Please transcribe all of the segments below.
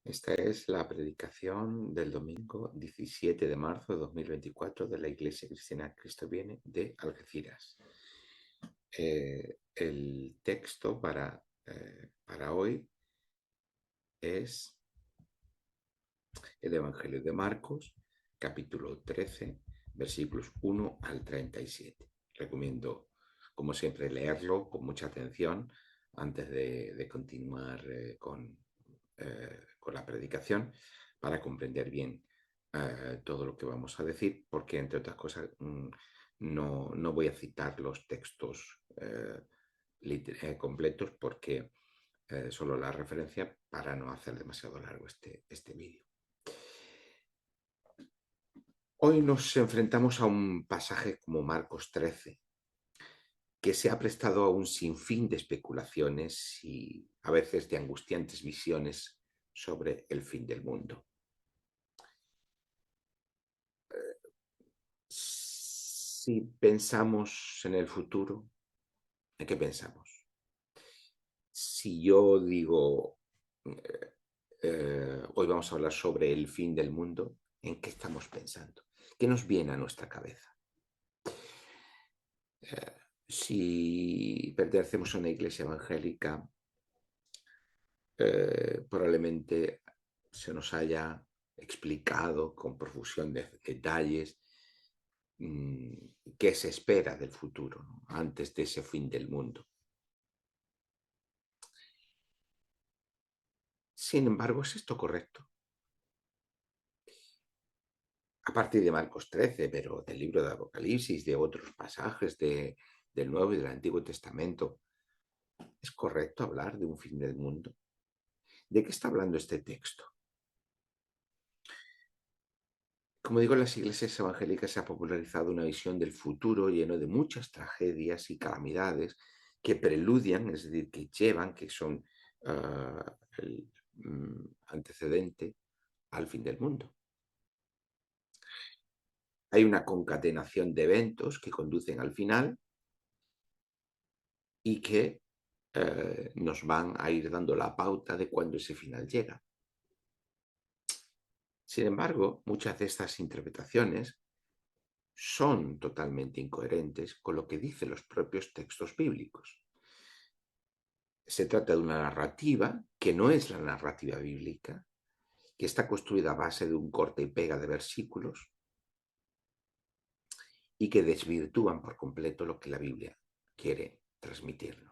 Esta es la predicación del domingo 17 de marzo de 2024 de la Iglesia Cristiana Cristo Viene de Algeciras. El texto para hoy es el Evangelio de Marcos, capítulo 13, versículos 1 al 37. Recomiendo, como siempre, leerlo con mucha atención antes de continuar con la predicación para comprender bien todo lo que vamos a decir, porque entre otras cosas no voy a citar los textos completos porque solo la referencia para no hacer demasiado largo este vídeo. Hoy nos enfrentamos a un pasaje como Marcos 13, que se ha prestado a un sinfín de especulaciones y a veces de angustiantes visiones sobre el fin del mundo. Si pensamos en el futuro, ¿en qué pensamos? Si yo digo, hoy vamos a hablar sobre el fin del mundo, ¿en qué estamos pensando? ¿Qué nos viene a nuestra cabeza? Si pertenecemos a una iglesia evangélica, probablemente se nos haya explicado con profusión de detalles qué se espera del futuro, ¿no? Antes de ese fin del mundo. Sin embargo, ¿es esto correcto? A partir de Marcos 13, pero del libro de Apocalipsis, de otros pasajes del Nuevo y del Antiguo Testamento, ¿es correcto hablar de un fin del mundo? ¿De qué está hablando este texto? Como digo, en las iglesias evangélicas se ha popularizado una visión del futuro lleno de muchas tragedias y calamidades que preludian, es decir, que llevan, que son el antecedente al fin del mundo. Hay una concatenación de eventos que conducen al final y que nos van a ir dando la pauta de cuándo ese final llega. Sin embargo, muchas de estas interpretaciones son totalmente incoherentes con lo que dicen los propios textos bíblicos. Se trata de una narrativa que no es la narrativa bíblica, que está construida a base de un corte y pega de versículos y que desvirtúan por completo lo que la Biblia quiere transmitirnos.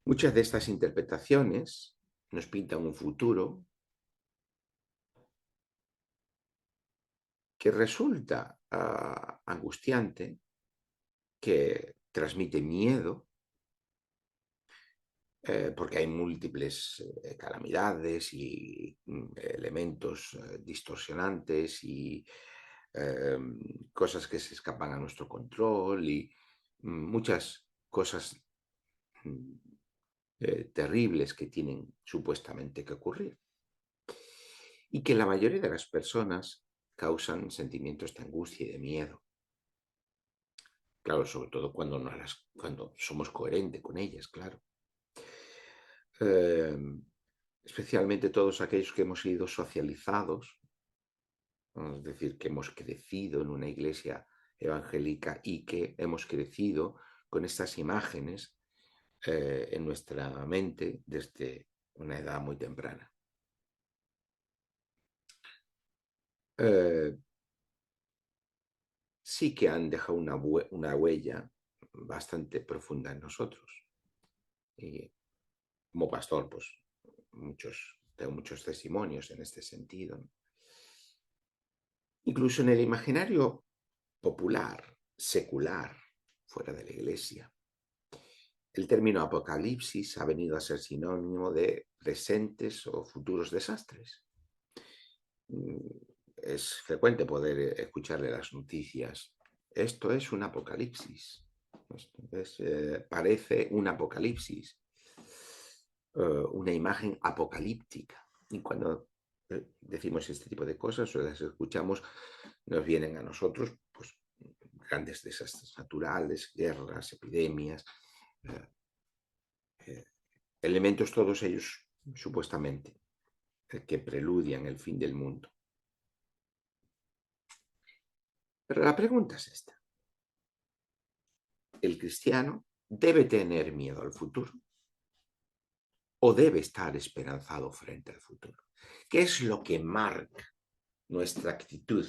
Muchas de estas interpretaciones nos pintan un futuro que resulta angustiante, que transmite miedo, porque hay múltiples calamidades y elementos distorsionantes y cosas que se escapan a nuestro control y muchas cosas terribles que tienen supuestamente que ocurrir. Y que la mayoría de las personas causan sentimientos de angustia y de miedo. Claro, sobre todo cuando somos coherentes con ellas, claro. Especialmente todos aquellos que hemos sido socializados, es decir, que hemos crecido en una iglesia evangélica y que hemos crecido con estas imágenes en nuestra mente desde una edad muy temprana. Sí que han dejado una huella bastante profunda en nosotros. Y como pastor, pues tengo muchos testimonios en este sentido. Incluso en el imaginario popular, secular, fuera de la iglesia, el término apocalipsis ha venido a ser sinónimo de presentes o futuros desastres. Es frecuente poder escucharle las noticias. Esto es un apocalipsis. Parece un apocalipsis, una imagen apocalíptica. Y cuando decimos este tipo de cosas o las escuchamos, nos vienen a nosotros pues, grandes desastres naturales, guerras, epidemias, elementos todos ellos supuestamente, que preludian el fin del mundo. Pero la pregunta es esta. ¿El cristiano debe tener miedo al futuro o debe estar esperanzado frente al futuro? ¿Qué es lo que marca nuestra actitud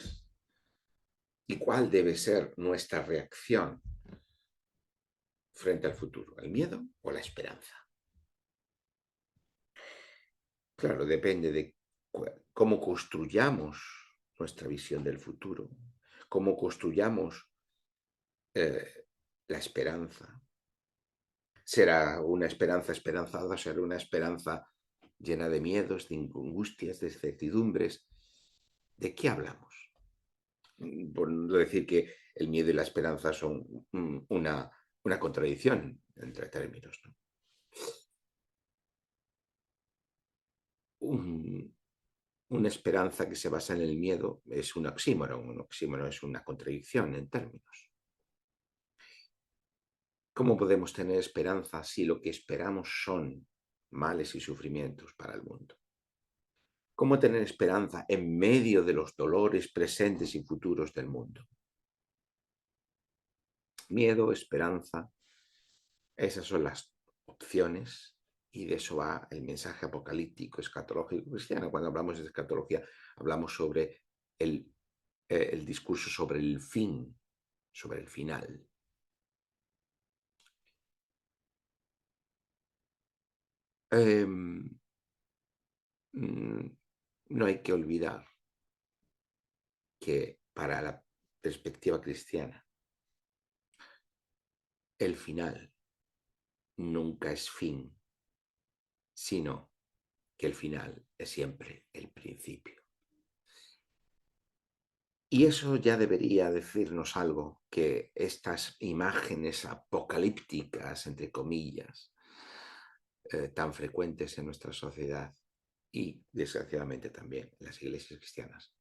y cuál debe ser nuestra reacción frente al futuro? ¿El miedo o la esperanza? Claro, depende de cómo construyamos nuestra visión del futuro, cómo construyamos la esperanza. ¿Será una esperanza esperanzada? ¿Será una esperanza llena de miedos, de angustias, de incertidumbres? ¿De qué hablamos? Por no decir que el miedo y la esperanza son una contradicción entre términos, ¿no? Una esperanza que se basa en el miedo es un oxímoron es una contradicción en términos. ¿Cómo podemos tener esperanza si lo que esperamos son males y sufrimientos para el mundo? ¿Cómo tener esperanza en medio de los dolores presentes y futuros del mundo? Miedo, esperanza, esas son las opciones y de eso va el mensaje apocalíptico, escatológico cristiano. Cuando hablamos de escatología, hablamos sobre el discurso sobre el fin, sobre el final. No hay que olvidar que para la perspectiva cristiana, el final nunca es fin, sino que el final es siempre el principio. Y eso ya debería decirnos algo, que estas imágenes apocalípticas, entre comillas, tan frecuentes en nuestra sociedad y desgraciadamente también en las iglesias cristianas,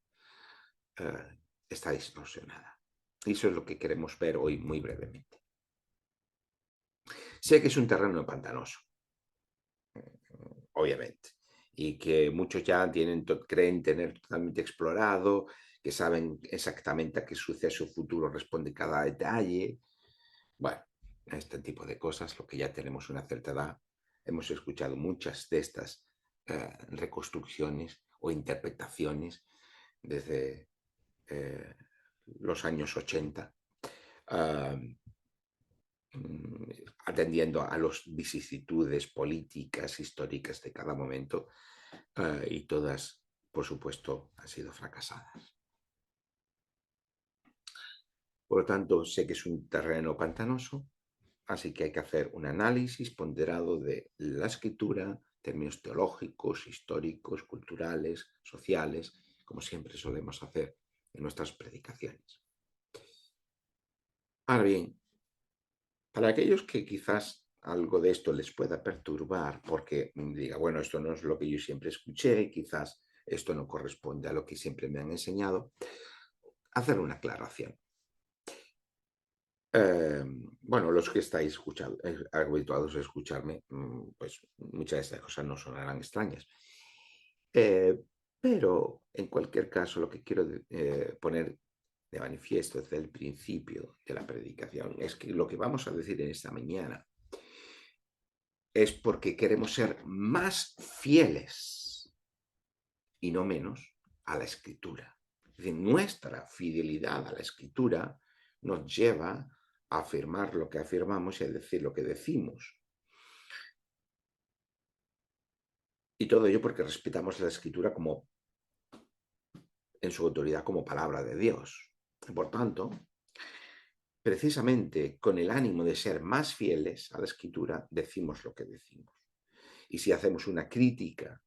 está distorsionada. Y eso es lo que queremos ver hoy muy brevemente. Sé que es un terreno pantanoso, obviamente, y que muchos ya creen tener totalmente explorado, que saben exactamente a qué suceso futuro responde cada detalle. Bueno, este tipo de cosas, lo que ya tenemos una cierta edad, hemos escuchado muchas de estas reconstrucciones o interpretaciones desde los años 80, atendiendo a las vicisitudes políticas, históricas de cada momento, y todas, por supuesto, han sido fracasadas. Por lo tanto, sé que es un terreno pantanoso, así que hay que hacer un análisis ponderado de la escritura, términos teológicos, históricos, culturales, sociales, como siempre solemos hacer en nuestras predicaciones. Ahora bien, para aquellos que quizás algo de esto les pueda perturbar, porque diga, bueno, esto no es lo que yo siempre escuché, quizás esto no corresponde a lo que siempre me han enseñado, hacer una aclaración. Bueno, los que estáis habituados a escucharme, pues muchas de estas cosas no sonarán extrañas. Pero en cualquier caso, lo que quiero poner de manifiesto desde el principio de la predicación es que lo que vamos a decir en esta mañana es porque queremos ser más fieles y no menos a la Escritura. Es decir, nuestra fidelidad a la Escritura nos lleva a afirmar lo que afirmamos y a decir lo que decimos. Y todo ello porque respetamos la Escritura como, en su autoridad como palabra de Dios. Por tanto, precisamente con el ánimo de ser más fieles a la Escritura, decimos lo que decimos. Y si hacemos una crítica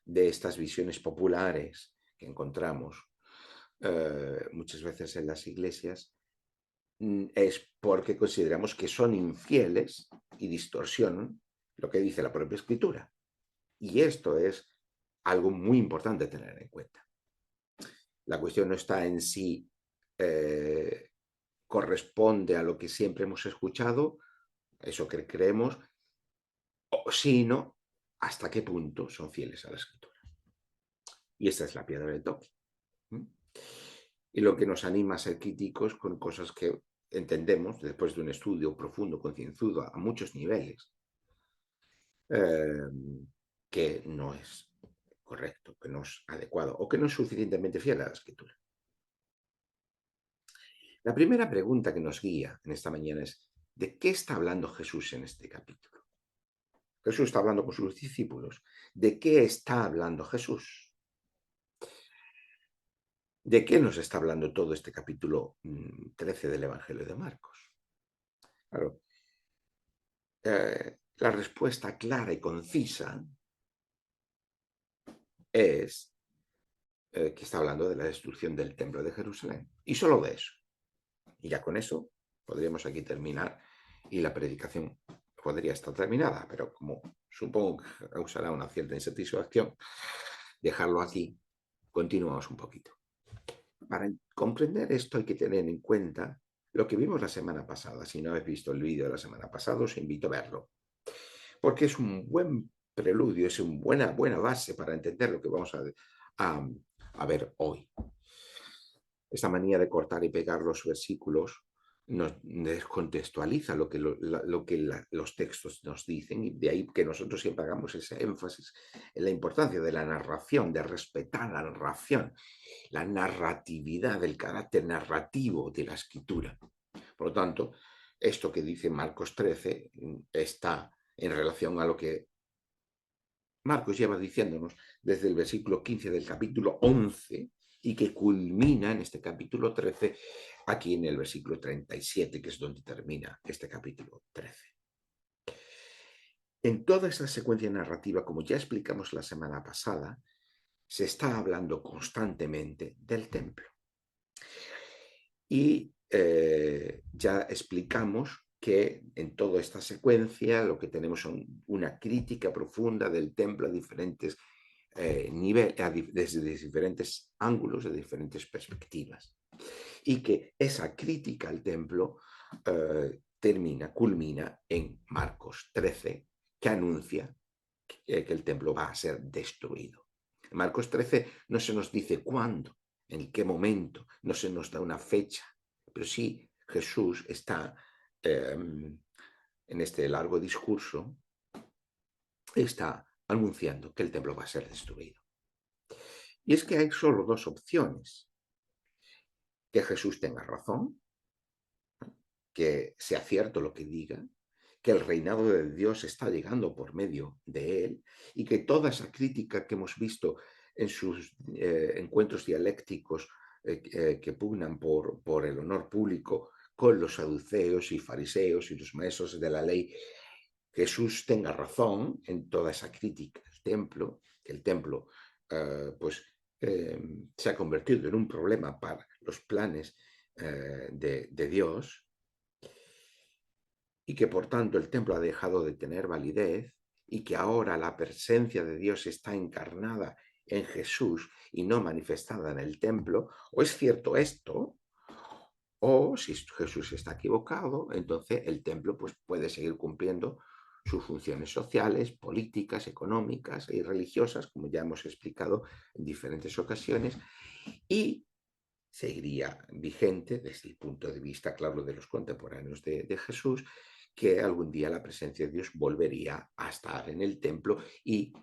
de estas visiones populares que encontramos muchas veces en las iglesias, es porque consideramos que son infieles y distorsionan lo que dice la propia Escritura. Y esto es algo muy importante a tener en cuenta. La cuestión no está en si corresponde a lo que siempre hemos escuchado, eso que creemos, sino hasta qué punto son fieles a la Escritura. Y esta es la piedra de toque. Y lo que nos anima a ser críticos con cosas que entendemos, después de un estudio profundo, concienzudo, a muchos niveles, que no es correcto, que no es adecuado o que no es suficientemente fiel a la Escritura. La primera pregunta que nos guía en esta mañana es: ¿de qué está hablando Jesús en este capítulo? Jesús está hablando con sus discípulos. ¿De qué está hablando Jesús? ¿De qué nos está hablando todo este capítulo 13 del Evangelio de Marcos? Claro, la respuesta clara y concisa es que está hablando de la destrucción del templo de Jerusalén. Y solo de eso. Y ya con eso podríamos aquí terminar y la predicación podría estar terminada, pero como supongo que causará una cierta insatisfacción, dejarlo aquí, continuamos un poquito. Para comprender esto hay que tener en cuenta lo que vimos la semana pasada. Si no habéis visto el vídeo de la semana pasada, os invito a verlo, porque es un buen preludio, es una buena base para entender lo que vamos a ver hoy. Esta manía de cortar y pegar los versículos nos descontextualiza lo que los textos nos dicen, y de ahí que nosotros siempre hagamos ese énfasis en la importancia de la narración, de respetar la narratividad, del carácter narrativo de la escritura. Por lo tanto, esto que dice Marcos 13 está en relación a lo que Marcos lleva diciéndonos desde el versículo 15 del capítulo 11 y que culmina en este capítulo 13, aquí en el versículo 37, que es donde termina este capítulo 13. En toda esta secuencia narrativa, como ya explicamos la semana pasada, se está hablando constantemente del templo. Y ya explicamos que en toda esta secuencia lo que tenemos son una crítica profunda del templo a diferentes niveles, desde diferentes ángulos, de diferentes perspectivas. Y que esa crítica al templo culmina en Marcos 13, que anuncia que el templo va a ser destruido. En Marcos 13 no se nos dice cuándo, en qué momento, no se nos da una fecha, pero sí Jesús está en este largo discurso, está anunciando que el templo va a ser destruido. Y es que hay solo dos opciones: que Jesús tenga razón, que sea cierto lo que diga, que el reinado de Dios está llegando por medio de él, y que toda esa crítica que hemos visto en sus encuentros dialécticos que pugnan por el honor público con los saduceos y fariseos y los maestros de la ley, Jesús tenga razón en toda esa crítica al templo, que el templo se ha convertido en un problema para los planes de Dios, y que por tanto el templo ha dejado de tener validez, y que ahora la presencia de Dios está encarnada en Jesús y no manifestada en el templo. O es cierto esto, o si Jesús está equivocado, entonces el templo pues, puede seguir cumpliendo sus funciones sociales, políticas, económicas y religiosas, como ya hemos explicado en diferentes ocasiones, y seguiría vigente desde el punto de vista, claro, de los contemporáneos de Jesús, que algún día la presencia de Dios volvería a estar en el templo y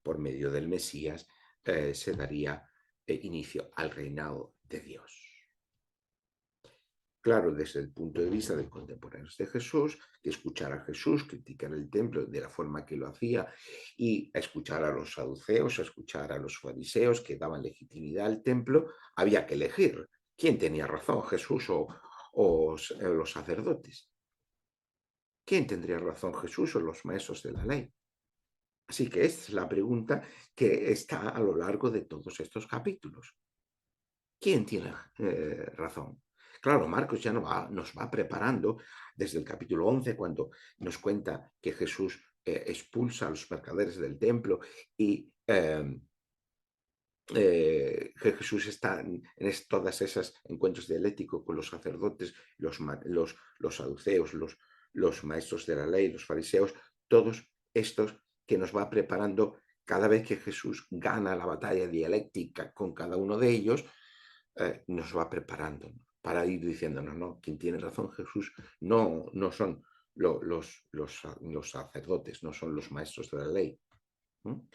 por medio del Mesías se daría inicio al reinado de Dios. Claro, desde el punto de vista de contemporáneos de Jesús, que escuchar a Jesús, criticar el templo de la forma que lo hacía, y a escuchar a los saduceos, a escuchar a los fariseos que daban legitimidad al templo, había que elegir quién tenía razón, Jesús o los sacerdotes. ¿Quién tendría razón, Jesús o los maestros de la ley? Así que esta es la pregunta que está a lo largo de todos estos capítulos. ¿Quién tiene razón? Claro, Marcos ya nos va preparando desde el capítulo 11, cuando nos cuenta que Jesús expulsa a los mercaderes del templo y que Jesús está en todas esas encuentros dialécticos con los sacerdotes, los saduceos, los maestros de la ley, los fariseos, todos estos que nos va preparando cada vez que Jesús gana la batalla dialéctica con cada uno de ellos, nos va preparando, ¿no? Para ir diciéndonos, no, quien tiene razón Jesús no son los sacerdotes, no son los maestros de la ley. ¿No?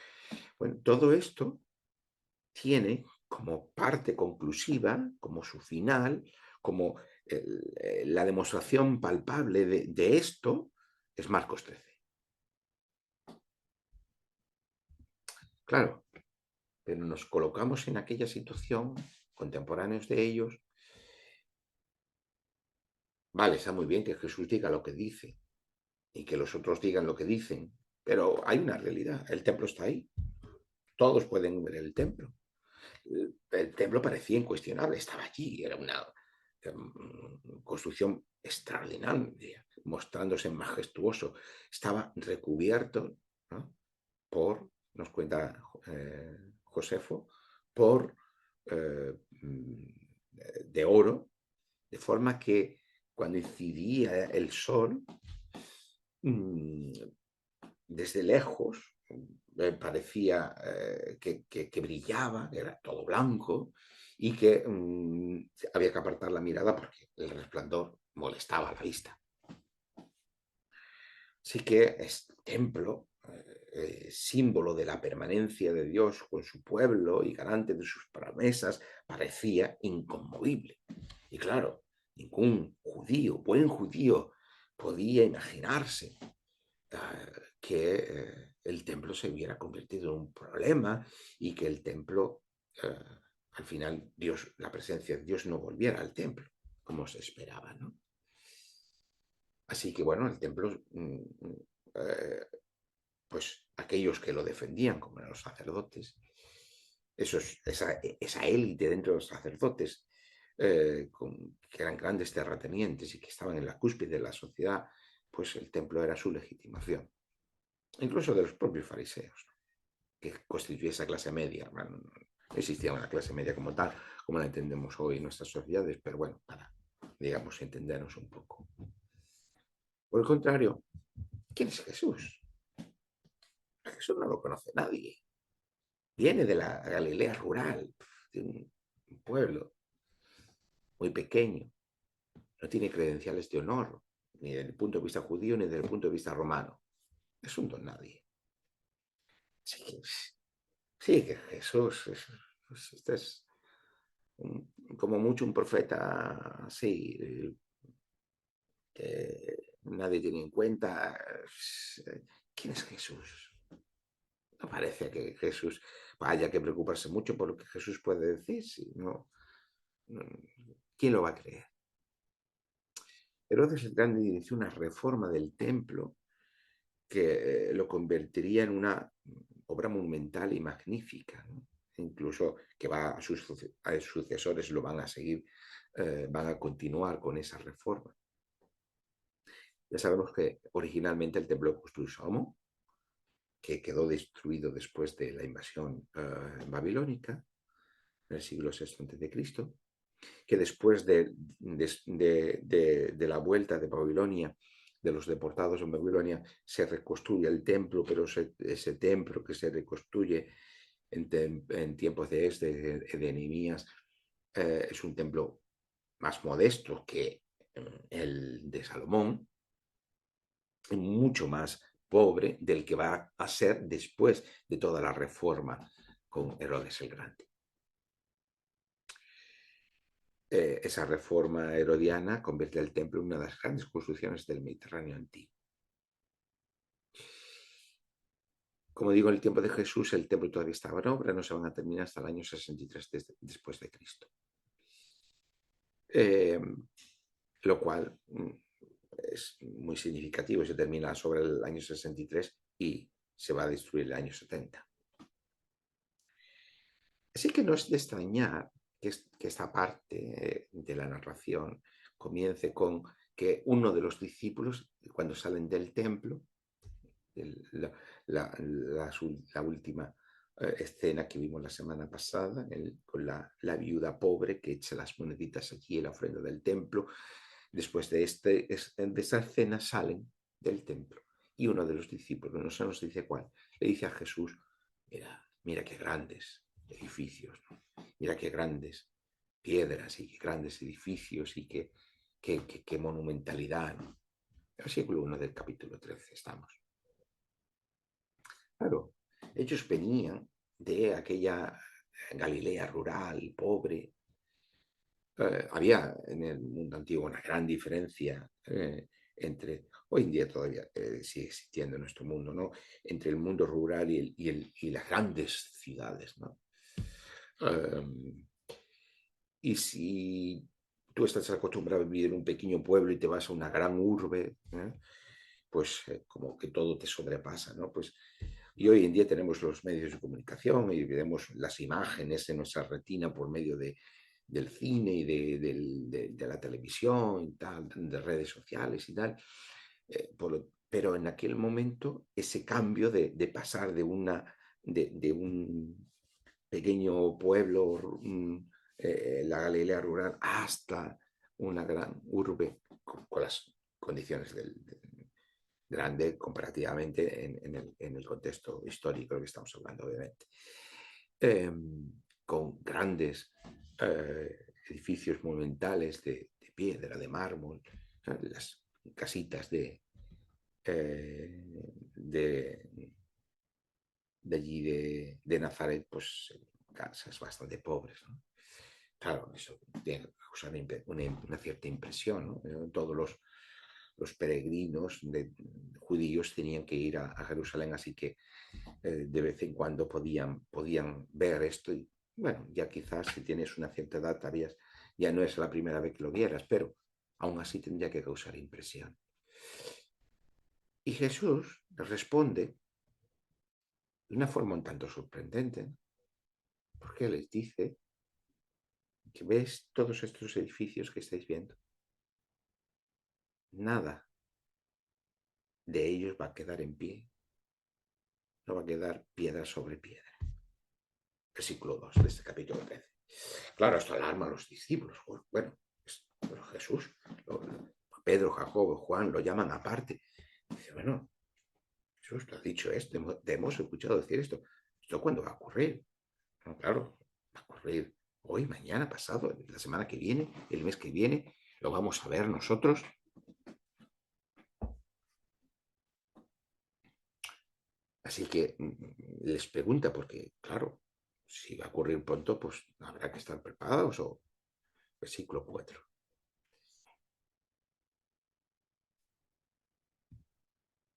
Bueno, todo esto tiene como parte conclusiva, como su final, como la demostración palpable de esto, es Marcos 13. Claro, pero nos colocamos en aquella situación, contemporáneos de ellos. Vale, está muy bien que Jesús diga lo que dice y que los otros digan lo que dicen, pero hay una realidad, el templo está ahí, todos pueden ver el templo. El templo parecía incuestionable, estaba allí, era una construcción extraordinaria, mostrándose majestuoso, estaba recubierto, ¿no? Nos cuenta Josefo, por de oro, de forma que cuando incidía el sol, desde lejos, parecía que brillaba, era todo blanco y que había que apartar la mirada porque el resplandor molestaba a la vista. Así que este templo, símbolo de la permanencia de Dios con su pueblo y garante de sus promesas, parecía inconmovible. Y claro, ningún judío, buen judío, podía imaginarse que el templo se hubiera convertido en un problema y que el templo, al final, Dios, la presencia de Dios no volviera al templo, como se esperaba, ¿no? Así que, bueno, el templo, pues aquellos que lo defendían, como eran los sacerdotes, esa élite dentro de los sacerdotes, que eran grandes terratenientes y que estaban en la cúspide de la sociedad, pues el templo era su legitimación. Incluso de los propios fariseos, que constituye esa clase media. Bueno, no existía una clase media como tal, como la entendemos hoy en nuestras sociedades, pero bueno, para, digamos, entendernos un poco. Por el contrario, ¿quién es Jesús? A Jesús no lo conoce nadie. Viene de la Galilea rural, de un pueblo muy pequeño. No tiene credenciales de honor, ni desde el punto de vista judío, ni desde el punto de vista romano. Es un don nadie. Sí, que Jesús este es como mucho un profeta, sí, que nadie tiene en cuenta. ¿Quién es Jesús? No parece que Jesús haya que preocuparse mucho por lo que Jesús puede decir, si no, ¿quién lo va a creer? Herodes el Grande inició una reforma del templo que lo convertiría en una obra monumental y magnífica, ¿no? Incluso que a sus sucesores lo van a seguir, van a continuar con esa reforma. Ya sabemos que originalmente el templo de construyó Salomón, que quedó destruido después de la invasión babilónica en el siglo VI a.C., que después de la vuelta de Babilonia, de los deportados en Babilonia, se reconstruye el templo, pero ese templo que se reconstruye en tiempos de de Nehemías, es un templo más modesto que el de Salomón, mucho más pobre del que va a ser después de toda la reforma con Herodes el Grande. Esa reforma herodiana convierte el templo en una de las grandes construcciones del Mediterráneo antiguo. Como digo, en el tiempo de Jesús el templo todavía estaba en obra, no se van a terminar hasta el año 63 después de Cristo. Lo cual es muy significativo, se termina sobre el año 63 y se va a destruir el año 70. Así que no es de extrañar que esta parte de la narración comience con que uno de los discípulos, cuando salen del templo, la última escena que vimos la semana pasada, con la viuda pobre que echa las moneditas allí en la ofrenda del templo, después de esa escena salen del templo Y uno de los discípulos, no se nos dice cuál, le dice a Jesús, mira qué grandes edificios, ¿no? Mira qué grandes piedras y qué grandes edificios y qué monumentalidad, ¿no? Versículo 1 del capítulo 13 estamos. Claro, ellos venían de aquella Galilea rural, pobre. Había en el mundo antiguo una gran diferencia entre, hoy en día todavía sigue existiendo en nuestro mundo, ¿no? Entre el mundo rural y las grandes ciudades, ¿no? Y si tú estás acostumbrado a vivir en un pequeño pueblo y te vas a una gran urbe, pues como que todo te sobrepasa, ¿no? Pues, y hoy en día tenemos los medios de comunicación y vemos las imágenes en nuestra retina por medio del cine y de la televisión y tal, de redes sociales y tal. Pero en aquel momento ese cambio de pasar de un pequeño pueblo, la Galilea rural, hasta una gran urbe con las condiciones grande comparativamente en el contexto histórico que estamos hablando, obviamente. Con grandes edificios monumentales de piedra, de mármol, las casitas de allí de Nazaret, pues casas bastante pobres, ¿no? Claro, eso tiene que causar una cierta impresión, ¿no? Todos los peregrinos judíos tenían que ir a Jerusalén, así que de vez en cuando podían ver esto y bueno, ya quizás si tienes una cierta edad ya no es la primera vez que lo vieras, pero aún así tendría que causar impresión. Y Jesús responde de una forma un tanto sorprendente, ¿no? Porque les dice que ves todos estos edificios que estáis viendo, nada de ellos va a quedar en pie, no va a quedar piedra sobre piedra. Versículo 2 de este capítulo 13. Claro, esto alarma a los discípulos. Bueno, pero Jesús, Pedro, Jacobo, Juan lo llaman aparte. Dice, bueno, Jesús, tú has dicho esto, te hemos escuchado decir esto. ¿Esto cuándo va a ocurrir? No, claro, va a ocurrir hoy, mañana, pasado, la semana que viene, el mes que viene. Lo vamos a ver nosotros. Así que les pregunta, porque, claro, si va a ocurrir pronto, pues habrá que estar preparados. O versículo 4.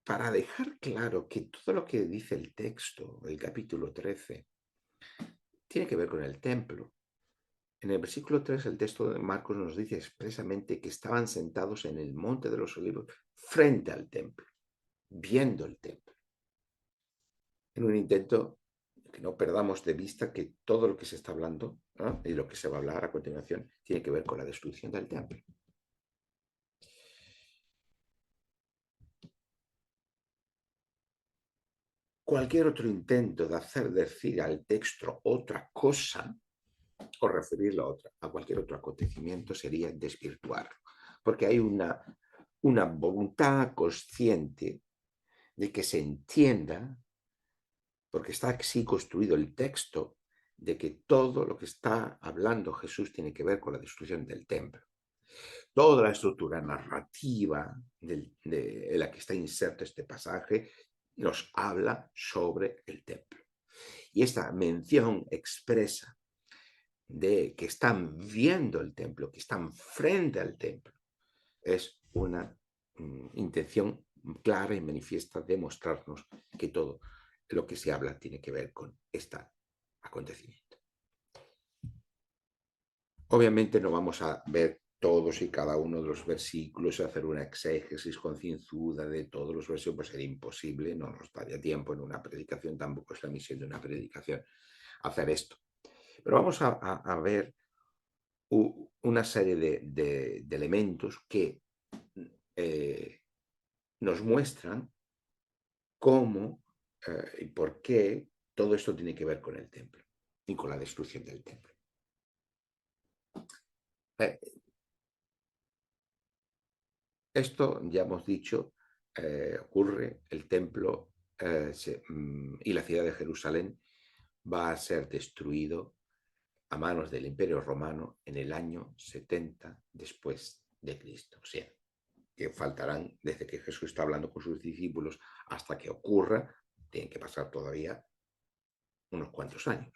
Para dejar claro que todo lo que dice el texto, el capítulo 13, tiene que ver con el templo. En el versículo 3, el texto de Marcos nos dice expresamente que estaban sentados en el Monte de los Olivos frente al templo, viendo el templo. En un intento que no perdamos de vista que todo lo que se está hablando, ¿no? Y lo que se va a hablar a continuación tiene que ver con la destrucción del templo. Cualquier otro intento de hacer decir al texto otra cosa o referirlo a cualquier otro acontecimiento sería desvirtuarlo, porque hay una voluntad consciente de que se entienda, porque está así construido el texto, de que todo lo que está hablando Jesús tiene que ver con la destrucción del templo. Toda la estructura narrativa en la que está inserto este pasaje nos habla sobre el templo. Y esta mención expresa de que están viendo el templo, que están frente al templo, es una intención clara y manifiesta de mostrarnos que todo lo que se habla tiene que ver con este acontecimiento. Obviamente no vamos a ver todos y cada uno de los versículos, hacer una exégesis concienzuda de todos los versículos, pues sería imposible, no nos daría tiempo en una predicación, tampoco es la misión de una predicación hacer esto. Pero vamos a ver una serie de elementos que nos muestran cómo y por qué todo esto tiene que ver con el templo y con la destrucción del templo. Esto ya hemos dicho ocurre, el templo y la ciudad de Jerusalén va a ser destruido a manos del Imperio Romano en el año 70 después de Cristo. O sea, que faltarán desde que Jesús está hablando con sus discípulos hasta que ocurra, tienen que pasar todavía unos cuantos años.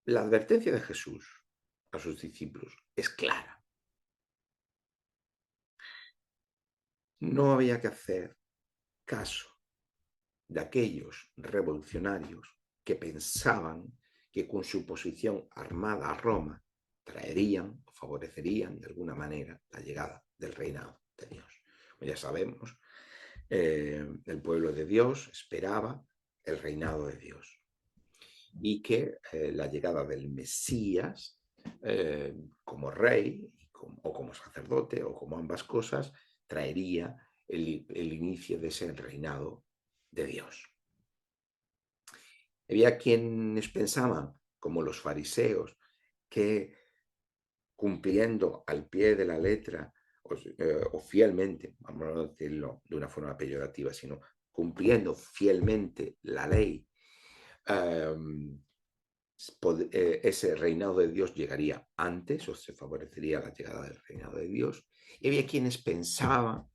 La advertencia de Jesús a sus discípulos es clara. No había que hacer caso de aquellos revolucionarios que pensaban que con su posición armada a Roma traerían o favorecerían de alguna manera la llegada del reinado de Dios. Como ya sabemos, el pueblo de Dios esperaba el reinado de Dios y que la llegada del Mesías como rey o como sacerdote o como ambas cosas traería el inicio de ese reinado de Dios. Había quienes pensaban, como los fariseos, que cumpliendo al pie de la letra o fielmente, vamos a decirlo de una forma peyorativa, sino cumpliendo fielmente la ley, ese reinado de Dios llegaría antes o se favorecería la llegada del reinado de Dios. Y había quienes pensaban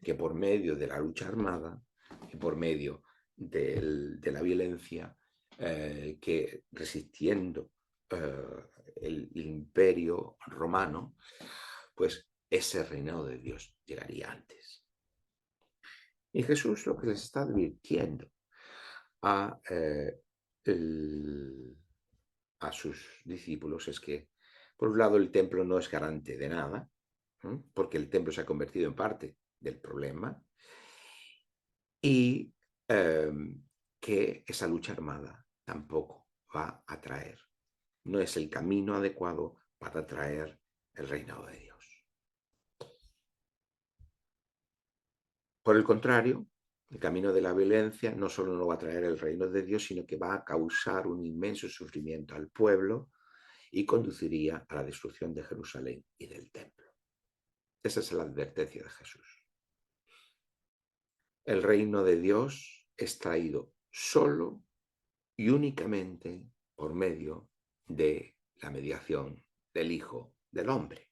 que por medio de la lucha armada y por medio de la violencia, que resistiendo el imperio romano, pues ese reinado de Dios llegaría antes. Y Jesús lo que les está advirtiendo a sus discípulos es que, por un lado, el templo no es garante de nada, porque el templo se ha convertido en parte del problema, y que esa lucha armada tampoco va a traer, no es el camino adecuado para traer el reinado de Dios. Por el contrario, el camino de la violencia no solo no va a traer el reino de Dios, sino que va a causar un inmenso sufrimiento al pueblo y conduciría a la destrucción de Jerusalén y del templo. Esa es la advertencia de Jesús. El reino de Dios es traído solo y únicamente por medio de la mediación del Hijo del Hombre.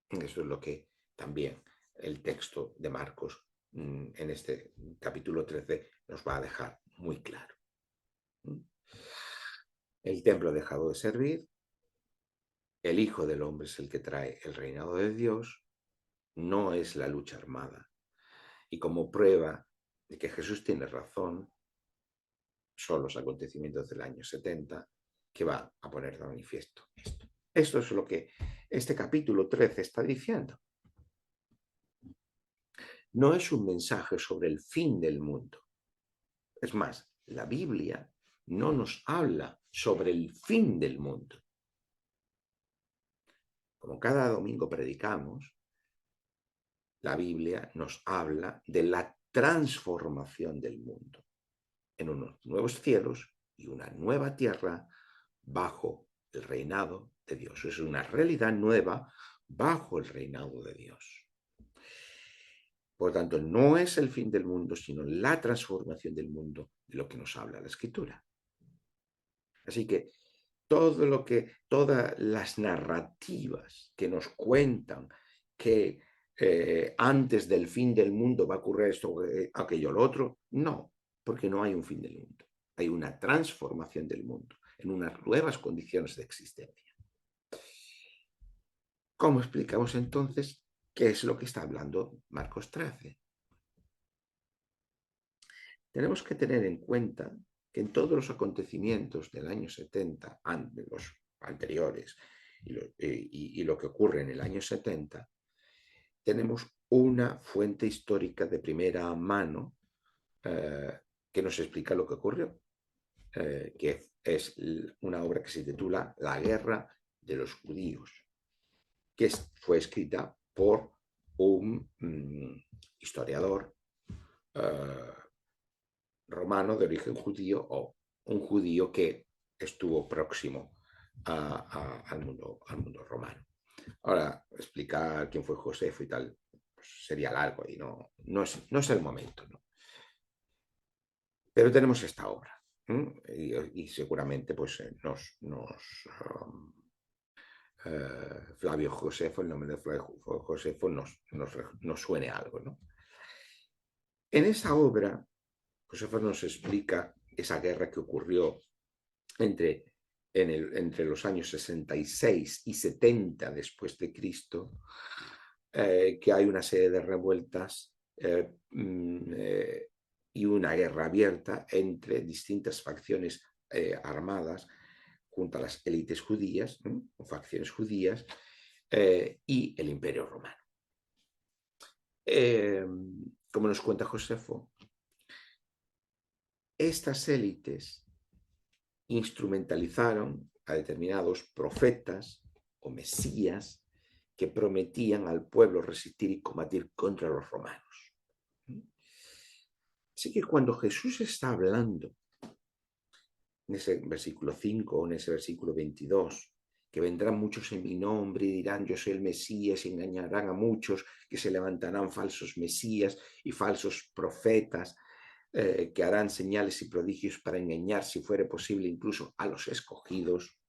Eso es lo que también el texto de Marcos en este capítulo 13 nos va a dejar muy claro. El templo ha dejado de servir, el Hijo del Hombre es el que trae el reinado de Dios, no es la lucha armada. Y como prueba de que Jesús tiene razón, son los acontecimientos del año 70 que van a poner de manifiesto esto. Esto es lo que este capítulo 13 está diciendo. No es un mensaje sobre el fin del mundo. Es más, la Biblia no nos habla sobre el fin del mundo. Como cada domingo predicamos, la Biblia nos habla de la transformación del mundo en unos nuevos cielos y una nueva tierra bajo el reinado de Dios. Es una realidad nueva bajo el reinado de Dios. Por lo tanto, no es el fin del mundo, sino la transformación del mundo de lo que nos habla la Escritura. Así que todas las narrativas que nos cuentan que antes del fin del mundo va a ocurrir esto, aquello, lo otro, no, porque no hay un fin del mundo. Hay una transformación del mundo en unas nuevas condiciones de existencia. ¿Cómo explicamos entonces qué es lo que está hablando Marcos 13? Tenemos que tener en cuenta que en todos los acontecimientos del año 70, los anteriores, y lo que ocurre en el año 70, tenemos una fuente histórica de primera mano que nos explica lo que ocurrió, que es una obra que se titula La guerra de los judíos, que fue escrita por un historiador romano de origen judío o un judío que estuvo próximo al mundo romano. Ahora, explicar quién fue Josefo y tal pues sería largo y no es el momento, ¿no? Pero tenemos esta obra, y seguramente pues, Flavio Josefo, el nombre de Flavio Josefo nos suene algo, ¿no? En esa obra, Josefo nos explica esa guerra que ocurrió entre los años 66 y 70 después de Cristo, que hay una serie de revueltas y una guerra abierta entre distintas facciones armadas junto a las élites judías, o facciones judías, y el Imperio Romano. Como nos cuenta Josefo, estas élites instrumentalizaron a determinados profetas o mesías que prometían al pueblo resistir y combatir contra los romanos. Así que cuando Jesús está hablando en ese versículo 5 o en ese versículo 22, que vendrán muchos en mi nombre y dirán yo soy el Mesías y engañarán a muchos, que se levantarán falsos mesías y falsos profetas, que harán señales y prodigios para engañar, si fuere posible, incluso a los escogidos.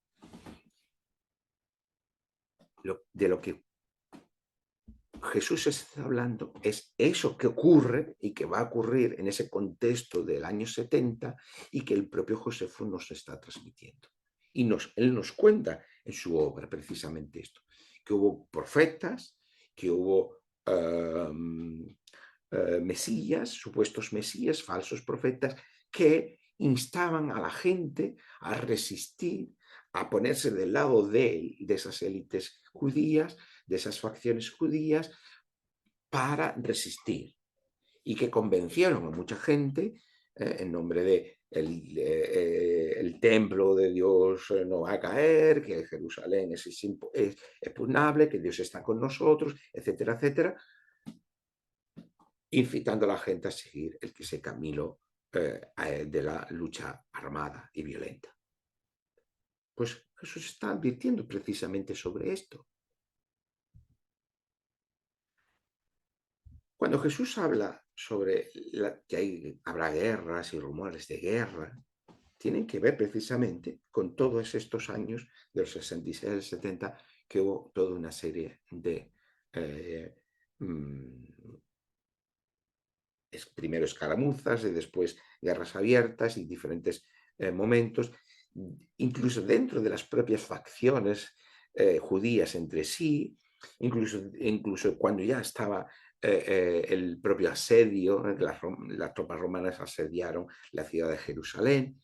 De lo que Jesús está hablando es eso que ocurre y que va a ocurrir en ese contexto del año 70 y que el propio Josefo nos está transmitiendo. Y él nos cuenta en su obra precisamente esto, que hubo profetas, que hubo mesías, supuestos mesías, falsos profetas, que instaban a la gente a resistir, a ponerse del lado de esas élites judías, de esas facciones judías, para resistir, y que convencieron a mucha gente en nombre de el templo de Dios no va a caer, que Jerusalén es expugnable, que Dios está con nosotros, etcétera, etcétera, incitando a la gente a seguir ese camino de la lucha armada y violenta. Pues Jesús está advirtiendo precisamente sobre esto. Cuando Jesús habla sobre que habrá guerras y rumores de guerra, tienen que ver precisamente con todos estos años de los 66 al 70, que hubo toda una serie de primero escaramuzas y después guerras abiertas y diferentes momentos, incluso dentro de las propias facciones judías entre sí, incluso cuando ya estaba el propio asedio, las tropas romanas asediaron la ciudad de Jerusalén.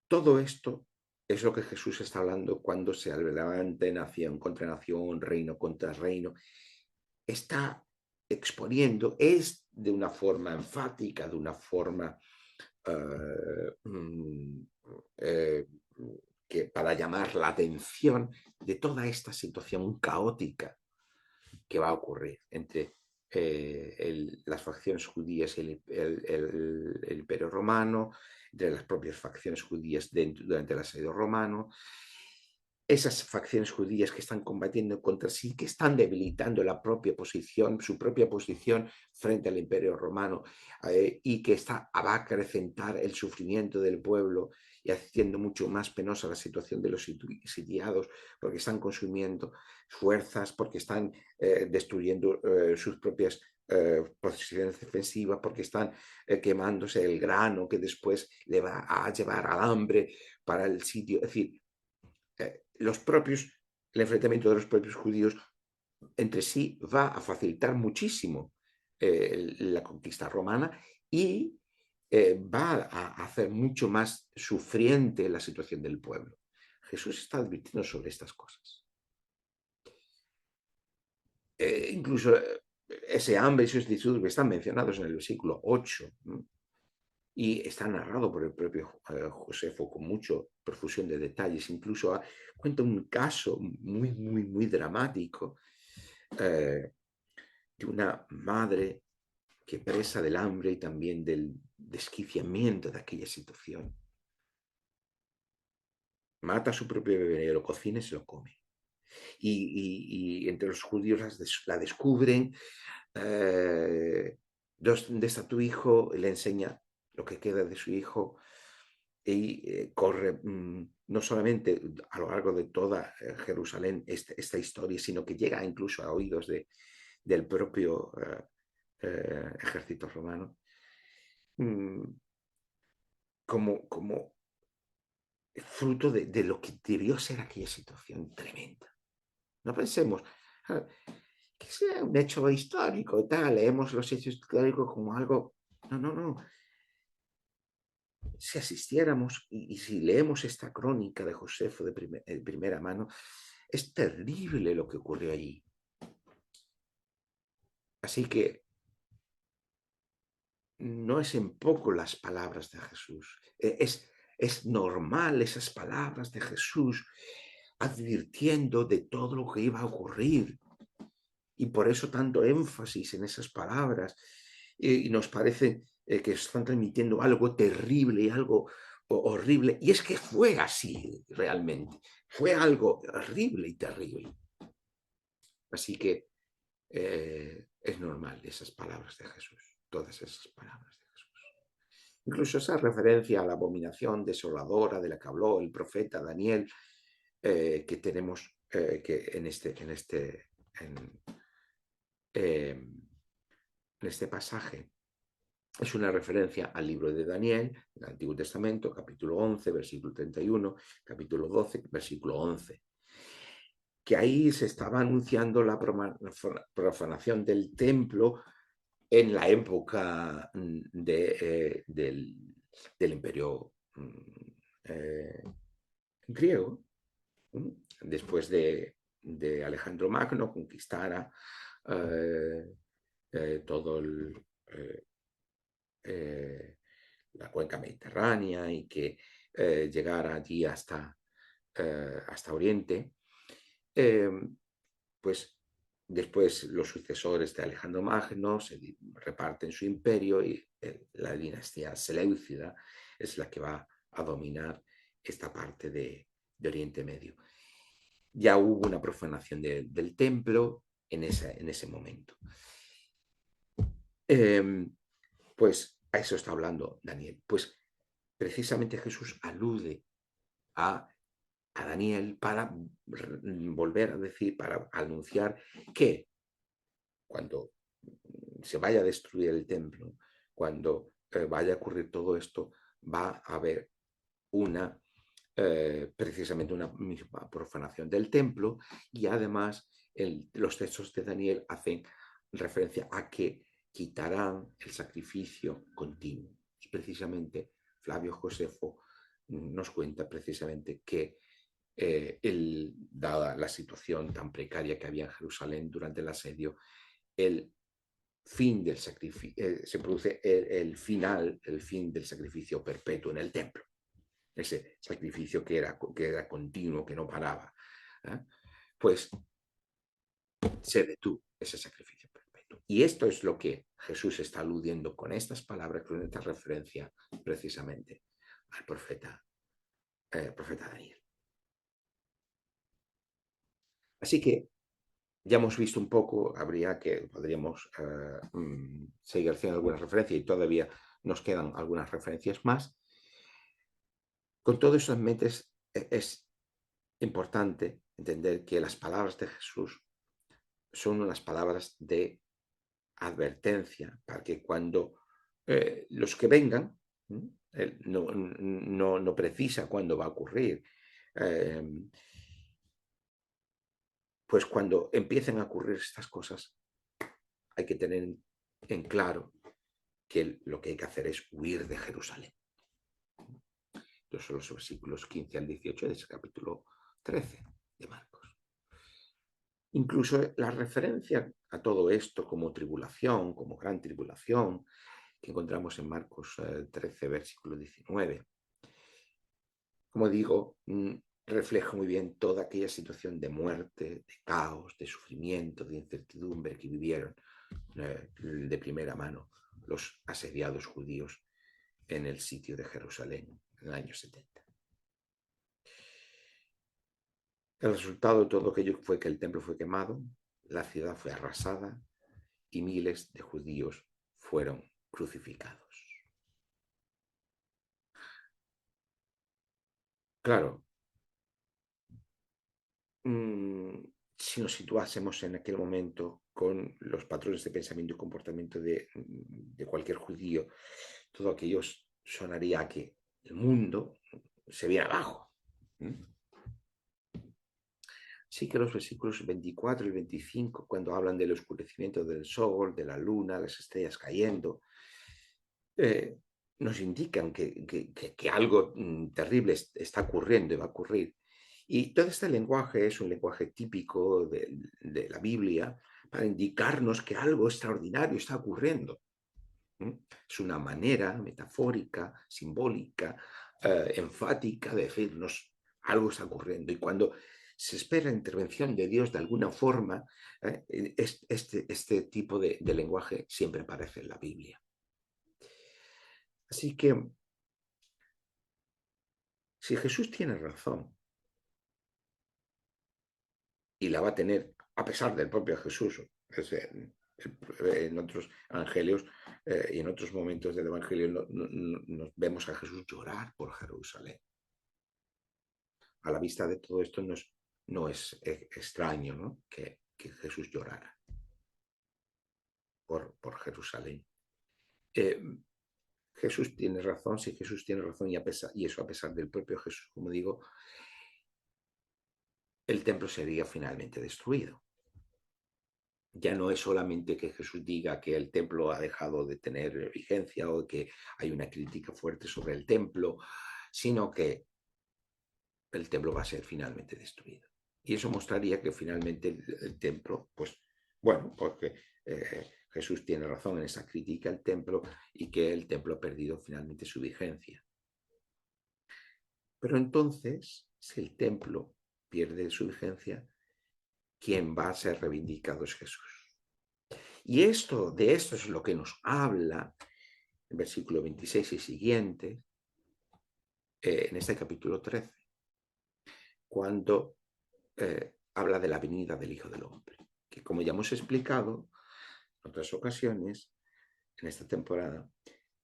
Todo esto es lo que Jesús está hablando cuando se levanta nación contra nación, reino contra reino. Está exponiendo, es de una forma enfática, de una forma que para llamar la atención de toda esta situación caótica que va a ocurrir entre las facciones judías y el Imperio Romano, entre las propias facciones judías durante el asedio romano, esas facciones judías que están combatiendo contra sí, que están debilitando su propia posición frente al Imperio Romano, y que va a acrecentar el sufrimiento del pueblo y haciendo mucho más penosa la situación de los sitiados, porque están consumiendo fuerzas, porque están destruyendo sus propias posiciones defensivas, porque están quemándose el grano que después le va a llevar al hambre para el sitio. Es decir, el enfrentamiento de los propios judíos entre sí va a facilitar muchísimo la conquista romana y va a hacer mucho más sufriente la situación del pueblo. Jesús está advirtiendo sobre estas cosas. Incluso ese hambre y esos disturbios están mencionados en el versículo 8, ¿no? Y está narrado por el propio Josefo con mucha profusión de detalles. Incluso cuenta un caso muy, muy, muy dramático de una madre que, presa del hambre y también del desquiciamiento de aquella situación, mata a su propio bebé, lo cocina y se lo come. Y entre los judíos la descubren. ¿Dónde está tu hijo? Le enseña lo que queda de su hijo y corre no solamente a lo largo de toda Jerusalén esta historia, sino que llega incluso a oídos del propio ejército romano, como fruto de lo que debió ser aquella situación tremenda. No pensemos que sea un hecho histórico, tal, leemos los hechos históricos como algo. No, no, no. Si asistiéramos y si leemos esta crónica de Josefo de primera mano, es terrible lo que ocurrió allí. Así que no es en poco las palabras de Jesús. Es normal esas palabras de Jesús advirtiendo de todo lo que iba a ocurrir. Y por eso tanto énfasis en esas palabras. Y nos parece que están transmitiendo algo terrible y algo horrible. Y es que fue así realmente. Fue algo horrible y terrible. Así que es normal esas palabras de Jesús. Todas esas palabras de Jesús. Incluso esa referencia a la abominación desoladora de la que habló el profeta Daniel, que tenemos que en este pasaje. Es una referencia al libro de Daniel, del Antiguo Testamento, capítulo 11, versículo 31, capítulo 12, versículo 11, que ahí se estaba anunciando la profanación del templo en la época del imperio griego, después de Alejandro Magno conquistara todo la cuenca mediterránea y que llegara allí hasta Oriente, pues después los sucesores de Alejandro Magno se reparten su imperio y la dinastía seleucida es la que va a dominar esta parte de Oriente Medio. Ya hubo una profanación del templo en ese momento. Pues a eso está hablando Daniel. Pues precisamente Jesús alude a Daniel para volver a decir, para anunciar que cuando se vaya a destruir el templo, cuando vaya a ocurrir todo esto, va a haber precisamente una misma profanación del templo y además los textos de Daniel hacen referencia a que quitarán el sacrificio continuo. Y precisamente Flavio Josefo nos cuenta precisamente que dada la situación tan precaria que había en Jerusalén durante el asedio, el fin del sacrificio, se produce el fin del sacrificio perpetuo en el templo. Ese sacrificio que era continuo, que no paraba. Pues se detuvo ese sacrificio perpetuo. Y esto es lo que Jesús está aludiendo con estas palabras, con esta referencia precisamente al profeta Daniel. Así que ya hemos visto un poco, podríamos seguir haciendo algunas referencias y todavía nos quedan algunas referencias más. Con todo eso en mente es importante entender que las palabras de Jesús son unas palabras de advertencia para que cuando los que vengan, no precisa cuándo va a ocurrir, pues cuando empiecen a ocurrir estas cosas hay que tener en claro que lo que hay que hacer es huir de Jerusalén. Estos son los versículos 15 al 18 de ese capítulo 13 de Marcos. Incluso la referencia a todo esto como tribulación, como gran tribulación, que encontramos en Marcos 13, versículo 19, como digo, refleja muy bien toda aquella situación de muerte, de caos, de sufrimiento, de incertidumbre que vivieron de primera mano los asediados judíos en el sitio de Jerusalén en el año 70. El resultado de todo aquello fue que el templo fue quemado, la ciudad fue arrasada y miles de judíos fueron crucificados. Claro, si nos situásemos en aquel momento con los patrones de pensamiento y comportamiento de cualquier judío, todo aquello sonaría a que el mundo se viene abajo. Sí que los versículos 24 y 25, cuando hablan del oscurecimiento del sol, de la luna, las estrellas cayendo, nos indican que algo terrible está ocurriendo y va a ocurrir. Y todo este lenguaje es un lenguaje típico de la Biblia para indicarnos que algo extraordinario está ocurriendo. Es una manera metafórica, simbólica, enfática de decirnos algo está ocurriendo. Y cuando se espera intervención de Dios de alguna forma, este tipo de lenguaje siempre aparece en la Biblia. Así que, si Jesús tiene razón, y la va a tener a pesar del propio Jesús, en otros evangelios y en otros momentos del evangelio nos vemos a Jesús llorar por Jerusalén. A la vista de todo esto no es extraño, ¿no? que Jesús llorara por Jerusalén. Jesús tiene razón, si Jesús tiene razón y eso a pesar del propio Jesús, como digo, el templo sería finalmente destruido. Ya no es solamente que Jesús diga que el templo ha dejado de tener vigencia o que hay una crítica fuerte sobre el templo, sino que el templo va a ser finalmente destruido. Y eso mostraría que finalmente el templo, pues bueno, porque Jesús tiene razón en esa crítica al templo y que el templo ha perdido finalmente su vigencia. Pero entonces, si el templo pierde su vigencia, quien va a ser reivindicado es Jesús. Y de esto es lo que nos habla en versículo 26 y siguiente, en este capítulo 13, cuando habla de la venida del Hijo del Hombre, que como ya hemos explicado en otras ocasiones, en esta temporada,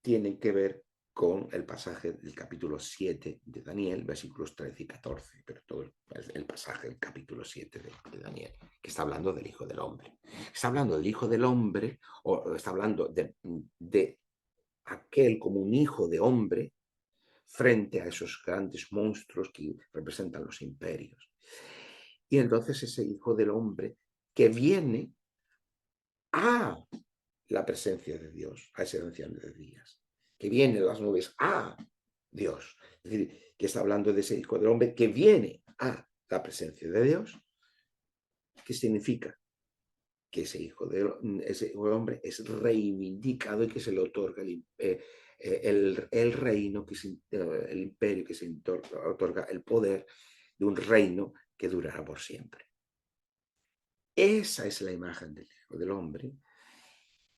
tienen que ver con el pasaje del capítulo 7 de Daniel, versículos 13 y 14, pero todo el pasaje del capítulo 7 de Daniel, que está hablando del Hijo del Hombre. Está hablando del Hijo del Hombre, o está hablando de aquel como un hijo de hombre frente a esos grandes monstruos que representan los imperios. Y entonces ese hijo del hombre que viene a la presencia de Dios, a ese anciano de días, que viene de las nubes a Dios. Es decir, que está hablando de ese hijo del hombre que viene a la presencia de Dios. ¿Qué significa? Que ese hijo del hombre es reivindicado y que se le otorga el reino, el imperio, que se otorga el poder de un reino que durará por siempre. Esa es la imagen del Hijo del Hombre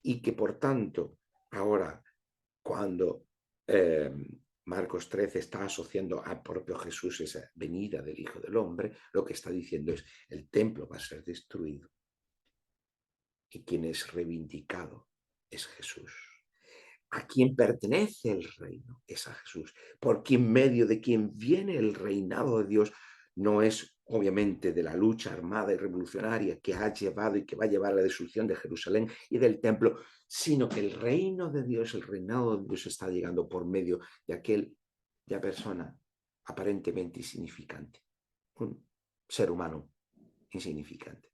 y que por tanto ahora cuando Marcos 13 está asociando al propio Jesús esa venida del Hijo del Hombre, lo que está diciendo es el templo va a ser destruido y quien es reivindicado es Jesús. A quien pertenece el reino es a Jesús, porque en medio de quien viene el reinado de Dios no es obviamente de la lucha armada y revolucionaria que ha llevado y que va a llevar a la destrucción de Jerusalén y del templo, sino que el reino de Dios, el reinado de Dios está llegando por medio de aquella persona aparentemente insignificante, un ser humano insignificante,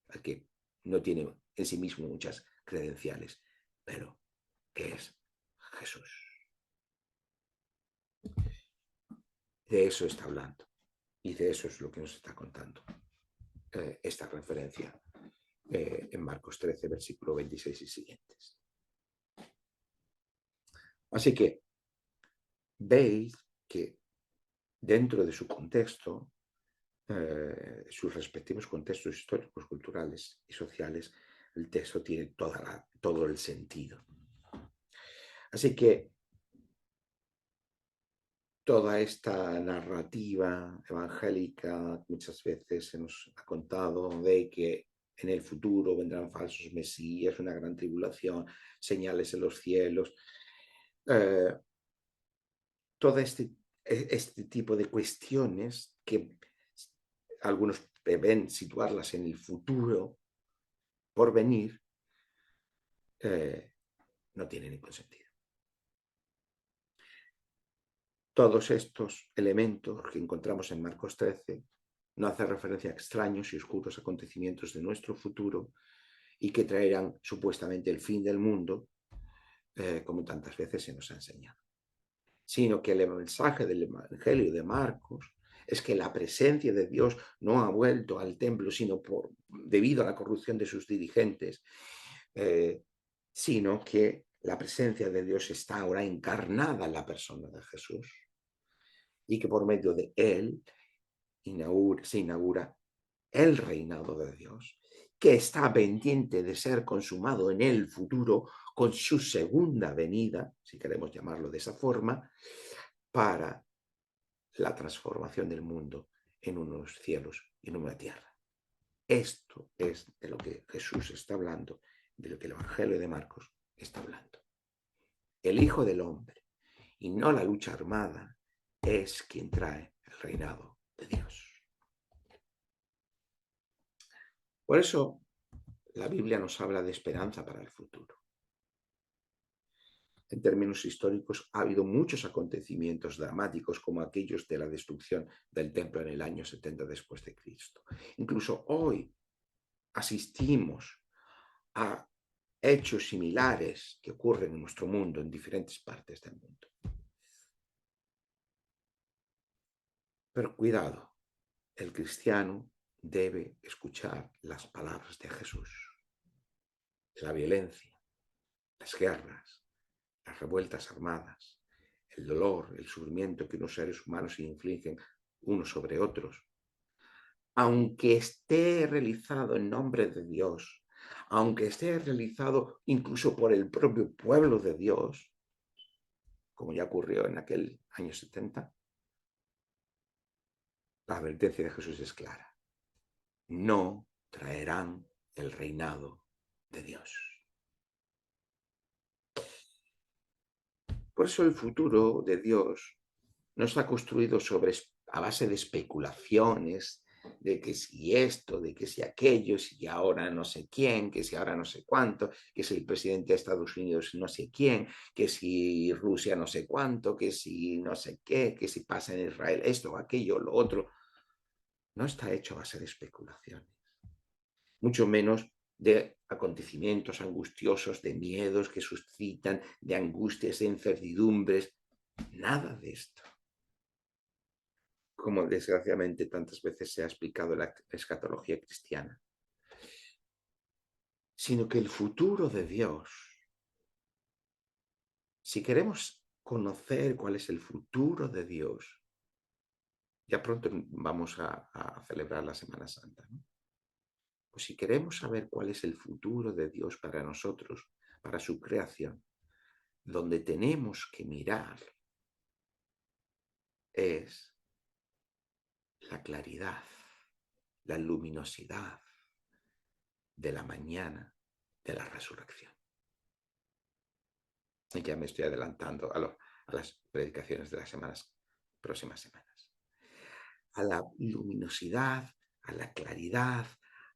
al que no tiene en sí mismo muchas credenciales, pero que es Jesús. De eso está hablando y de eso es lo que nos está contando esta referencia en Marcos 13, versículo 26 y siguientes. Así que veis que dentro de su contexto, sus respectivos contextos históricos, culturales y sociales, el texto tiene todo el sentido. Así que toda esta narrativa evangélica muchas veces se nos ha contado de que en el futuro vendrán falsos mesías, una gran tribulación, señales en los cielos, eh, todo este tipo de cuestiones que algunos ven situarlas en el futuro por venir, no tiene ningún sentido. Todos estos elementos que encontramos en Marcos 13 no hacen referencia a extraños y oscuros acontecimientos de nuestro futuro y que traerán supuestamente el fin del mundo, como tantas veces se nos ha enseñado, sino que el mensaje del Evangelio de Marcos es que la presencia de Dios no ha vuelto al templo, sino debido a la corrupción de sus dirigentes, sino que la presencia de Dios está ahora encarnada en la persona de Jesús y que por medio de él se inaugura el reinado de Dios, que está pendiente de ser consumado en el futuro con su segunda venida, si queremos llamarlo de esa forma, para la transformación del mundo en unos cielos y en una tierra. Esto es de lo que Jesús está hablando, de lo que el Evangelio de Marcos está hablando. El Hijo del Hombre, y no la lucha armada, es quien trae el reinado de Dios. Por eso la Biblia nos habla de esperanza para el futuro. En términos históricos, ha habido muchos acontecimientos dramáticos como aquellos de la destrucción del templo en el año 70 después de Cristo. Incluso hoy asistimos a hechos similares que ocurren en nuestro mundo, en diferentes partes del mundo. Pero cuidado, el cristiano debe escuchar las palabras de Jesús. La violencia, las guerras, las revueltas armadas, el dolor, el sufrimiento que unos seres humanos infligen unos sobre otros, aunque esté realizado en nombre de Dios, aunque esté realizado incluso por el propio pueblo de Dios, como ya ocurrió en aquel año 70, la advertencia de Jesús es clara. No traerán el reinado de Dios. Por eso el futuro de Dios no está construido a base de especulaciones, de que si esto, de que si aquello, si ahora no sé quién, que si ahora no sé cuánto, que si el presidente de Estados Unidos no sé quién, que si Rusia no sé cuánto, que si no sé qué, que si pasa en Israel esto, aquello, lo otro. No está hecho a base de especulaciones, mucho menos de acontecimientos angustiosos, de miedos que suscitan, de angustias, de incertidumbres. Nada de esto. Como desgraciadamente tantas veces se ha explicado la escatología cristiana, sino que el futuro de Dios, si queremos conocer cuál es el futuro de Dios, ya pronto vamos a celebrar la Semana Santa, ¿no? Pues si queremos saber cuál es el futuro de Dios para nosotros, para su creación, donde tenemos que mirar es la claridad, la luminosidad de la mañana de la resurrección. Y ya me estoy adelantando a las predicaciones de las próximas semanas. A la luminosidad, a la claridad,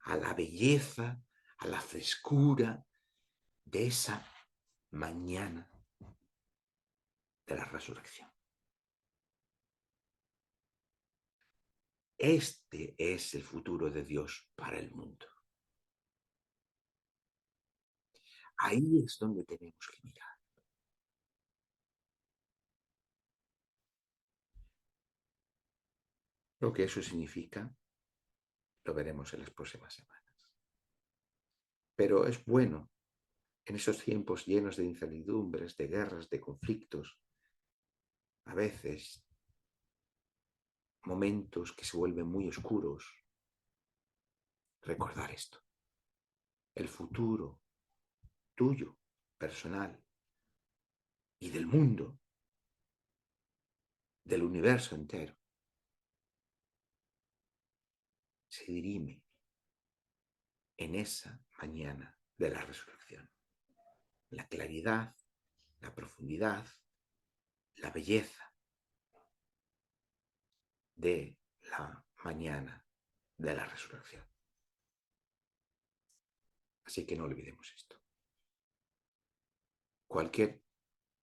a la belleza, a la frescura de esa mañana de la resurrección. Este es el futuro de Dios para el mundo. Ahí es donde tenemos que mirar. Lo que eso significa lo veremos en las próximas semanas. Pero es bueno, en esos tiempos llenos de incertidumbres, de guerras, de conflictos, a veces momentos que se vuelven muy oscuros, recordar esto. El futuro tuyo, personal y del mundo del universo entero se dirime en esa mañana de la resurrección. La claridad, la profundidad, la belleza de la mañana de la resurrección. Así que no olvidemos esto. Cualquier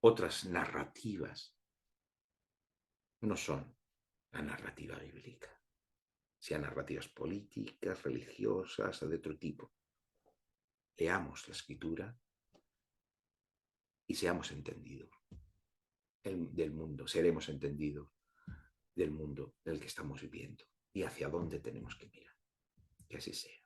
otras narrativas no son la narrativa bíblica, sean narrativas políticas, religiosas o de otro tipo. Leamos la escritura y seamos entendidos del mundo, seremos entendidos del mundo en el que estamos viviendo y hacia dónde tenemos que mirar. Que así sea.